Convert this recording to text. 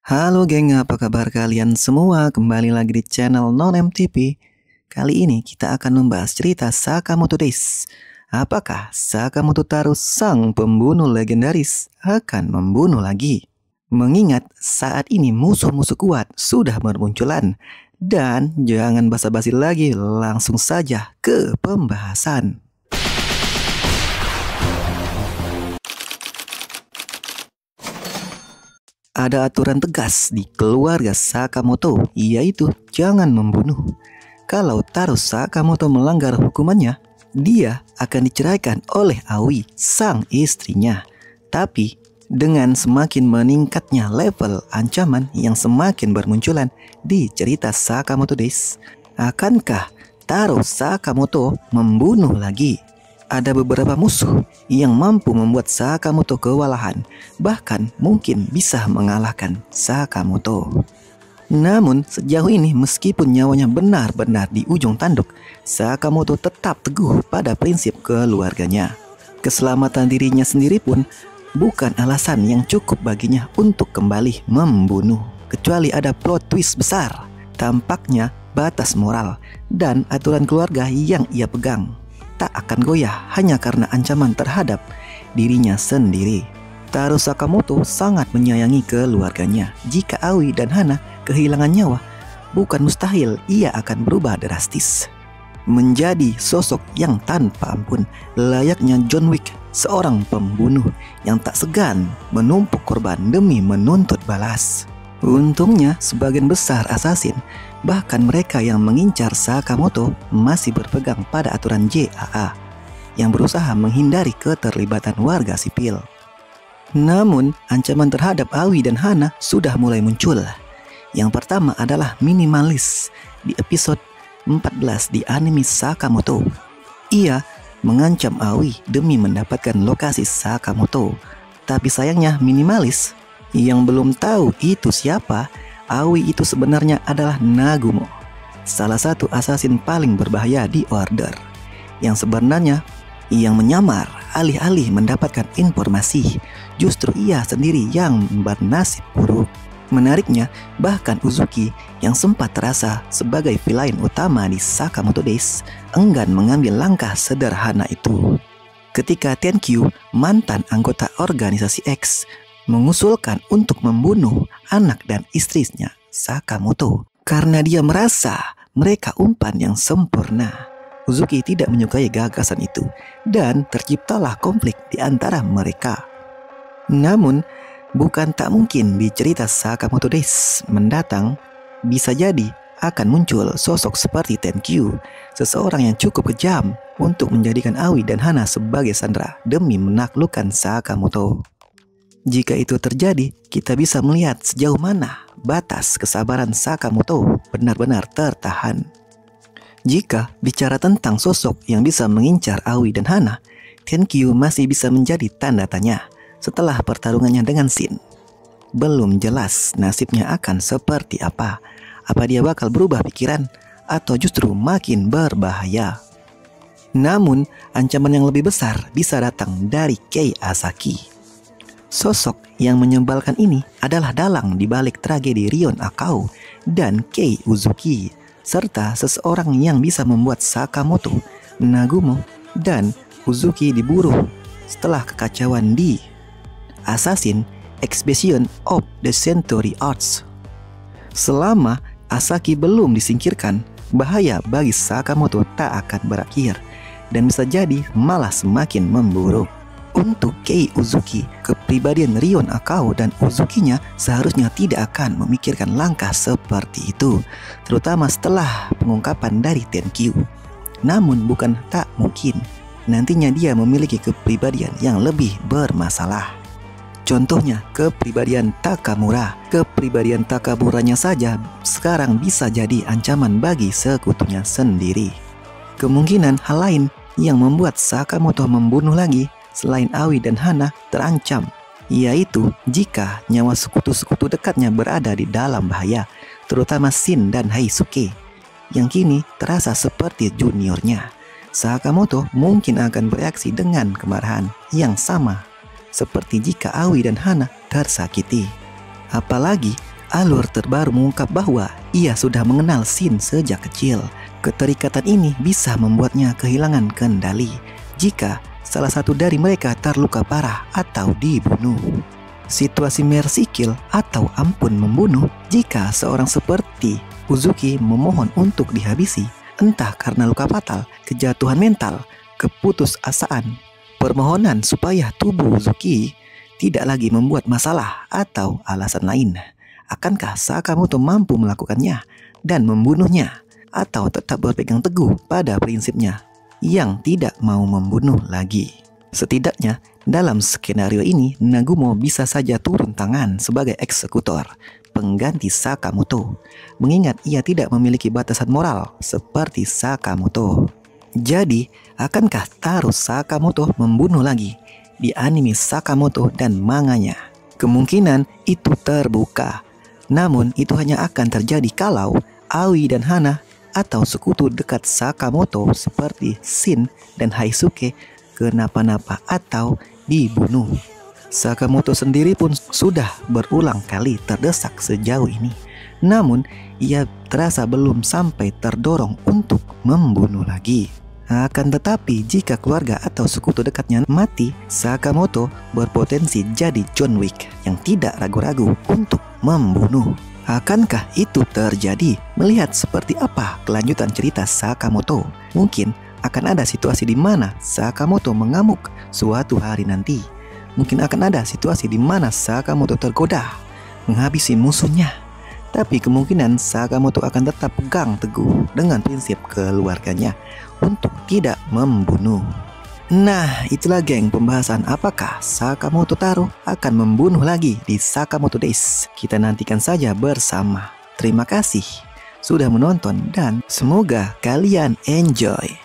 Halo geng, apa kabar kalian semua? Kembali lagi di channel Non MTP. Kali ini kita akan membahas cerita Sakamoto Days. Apakah Sakamoto Taro sang pembunuh legendaris akan membunuh lagi? Mengingat saat ini musuh-musuh kuat sudah bermunculan. Dan jangan basa-basi lagi, langsung saja ke pembahasan. Ada aturan tegas di keluarga Sakamoto, yaitu jangan membunuh. Kalau Taro Sakamoto melanggar hukumannya, dia akan diceraikan oleh Aoi, sang istrinya. Tapi dengan semakin meningkatnya level ancaman yang semakin bermunculan di cerita Sakamoto Days, akankah Taro Sakamoto membunuh lagi? Ada beberapa musuh yang mampu membuat Sakamoto kewalahan, bahkan mungkin bisa mengalahkan Sakamoto. Namun sejauh ini meskipun nyawanya benar-benar di ujung tanduk, Sakamoto tetap teguh pada prinsip keluarganya. Keselamatan dirinya sendiri pun bukan alasan yang cukup baginya untuk kembali membunuh. Kecuali ada plot twist besar, tampaknya batas moral dan aturan keluarga yang ia pegang tak akan goyah hanya karena ancaman terhadap dirinya sendiri. Taro Sakamoto sangat menyayangi keluarganya. Jika Aoi dan Hana kehilangan nyawa, bukan mustahil ia akan berubah drastis menjadi sosok yang tanpa ampun, layaknya John Wick, seorang pembunuh yang tak segan menumpuk korban demi menuntut balas. Untungnya sebagian besar assassin, bahkan mereka yang mengincar Sakamoto, masih berpegang pada aturan JAA yang berusaha menghindari keterlibatan warga sipil. Namun ancaman terhadap Aoi dan Hana sudah mulai muncul. Yang pertama adalah minimalis di episode 14 di anime Sakamoto. Ia mengancam Aoi demi mendapatkan lokasi Sakamoto. Tapi sayangnya minimalis yang belum tahu itu siapa, Aoi itu sebenarnya adalah Nagumo, salah satu assassin paling berbahaya di Order, yang sebenarnya yang menyamar alih-alih mendapatkan informasi. Justru ia sendiri yang bernasib buruk. Menariknya, bahkan Uzuki yang sempat terasa sebagai villain utama di Sakamoto Days enggan mengambil langkah sederhana itu. Ketika Tenkyu, mantan anggota organisasi X, mengusulkan untuk membunuh anak dan istrinya Sakamoto karena dia merasa mereka umpan yang sempurna. Uzuki tidak menyukai gagasan itu dan terciptalah konflik di antara mereka. Namun bukan tak mungkin di cerita Sakamoto Days mendatang bisa jadi akan muncul sosok seperti Tenkyu, seseorang yang cukup kejam untuk menjadikan Aoi dan Hana sebagai sandera demi menaklukkan Sakamoto. Jika itu terjadi, kita bisa melihat sejauh mana batas kesabaran Sakamoto benar-benar tertahan. Jika bicara tentang sosok yang bisa mengincar Aoi dan Hana, Tenkyu masih bisa menjadi tanda tanya setelah pertarungannya dengan Shin. Belum jelas nasibnya akan seperti apa. Apa dia bakal berubah pikiran atau justru makin berbahaya? Namun, ancaman yang lebih besar bisa datang dari Kei Asaki. Sosok yang menyebalkan ini adalah dalang di balik tragedi Rion Akao dan Kei Uzuki, serta seseorang yang bisa membuat Sakamoto, Nagumo, dan Uzuki diburu setelah kekacauan di Assassin Exhibition of the Century Arts. Selama Asaki belum disingkirkan, bahaya bagi Sakamoto tak akan berakhir dan bisa jadi malah semakin memburuk. Untuk Kei Uzuki, kepribadian Rion Akao dan Uzukinya seharusnya tidak akan memikirkan langkah seperti itu, terutama setelah pengungkapan dari Tenkyu. Namun bukan tak mungkin nantinya dia memiliki kepribadian yang lebih bermasalah. Contohnya kepribadian Takamura. Kepribadian Takamuranya saja sekarang bisa jadi ancaman bagi sekutunya sendiri. Kemungkinan hal lain yang membuat Sakamoto membunuh lagi selain Aoi dan Hana terancam, yaitu jika nyawa sekutu-sekutu dekatnya berada di dalam bahaya, terutama Shin dan Heisuke, yang kini terasa seperti juniornya. Sakamoto mungkin akan bereaksi dengan kemarahan yang sama seperti jika Aoi dan Hana tersakiti. Apalagi Alur terbaru mengungkap bahwa ia sudah mengenal Shin sejak kecil. Keterikatan ini bisa membuatnya kehilangan kendali jika salah satu dari mereka terluka parah atau dibunuh. Situasi mercy kill atau ampun membunuh jika seorang seperti Uzuki memohon untuk dihabisi, entah karena luka fatal, kejatuhan mental, keputusasaan, permohonan supaya tubuh Uzuki tidak lagi membuat masalah atau alasan lain. Akankah Sakamoto mampu melakukannya dan membunuhnya, atau tetap berpegang teguh pada prinsipnya yang tidak mau membunuh lagi? Setidaknya dalam skenario ini Nagumo bisa saja turun tangan sebagai eksekutor pengganti Sakamoto, mengingat ia tidak memiliki batasan moral seperti Sakamoto. Jadi, akankah Taro Sakamoto membunuh lagi di anime Sakamoto dan manganya? Kemungkinan itu terbuka. Namun itu hanya akan terjadi kalau Aoi dan Hana atau sekutu dekat Sakamoto seperti Shin dan Haisuke kenapa-napa atau dibunuh. Sakamoto sendiri pun sudah berulang kali terdesak sejauh ini. Namun ia terasa belum sampai terdorong untuk membunuh lagi. Akan tetapi jika keluarga atau sekutu dekatnya mati, Sakamoto berpotensi jadi John Wick yang tidak ragu-ragu untuk membunuh. Akankah itu terjadi? Melihat seperti apa kelanjutan cerita Sakamoto, mungkin akan ada situasi di mana Sakamoto mengamuk suatu hari nanti. Mungkin akan ada situasi di mana Sakamoto tergoda menghabisi musuhnya. Tapi kemungkinan Sakamoto akan tetap pegang teguh dengan prinsip keluarganya untuk tidak membunuh. Nah, itulah geng pembahasan apakah Sakamoto Taro akan membunuh lagi di Sakamoto Days. Kita nantikan saja bersama. Terima kasih sudah menonton dan semoga kalian enjoy.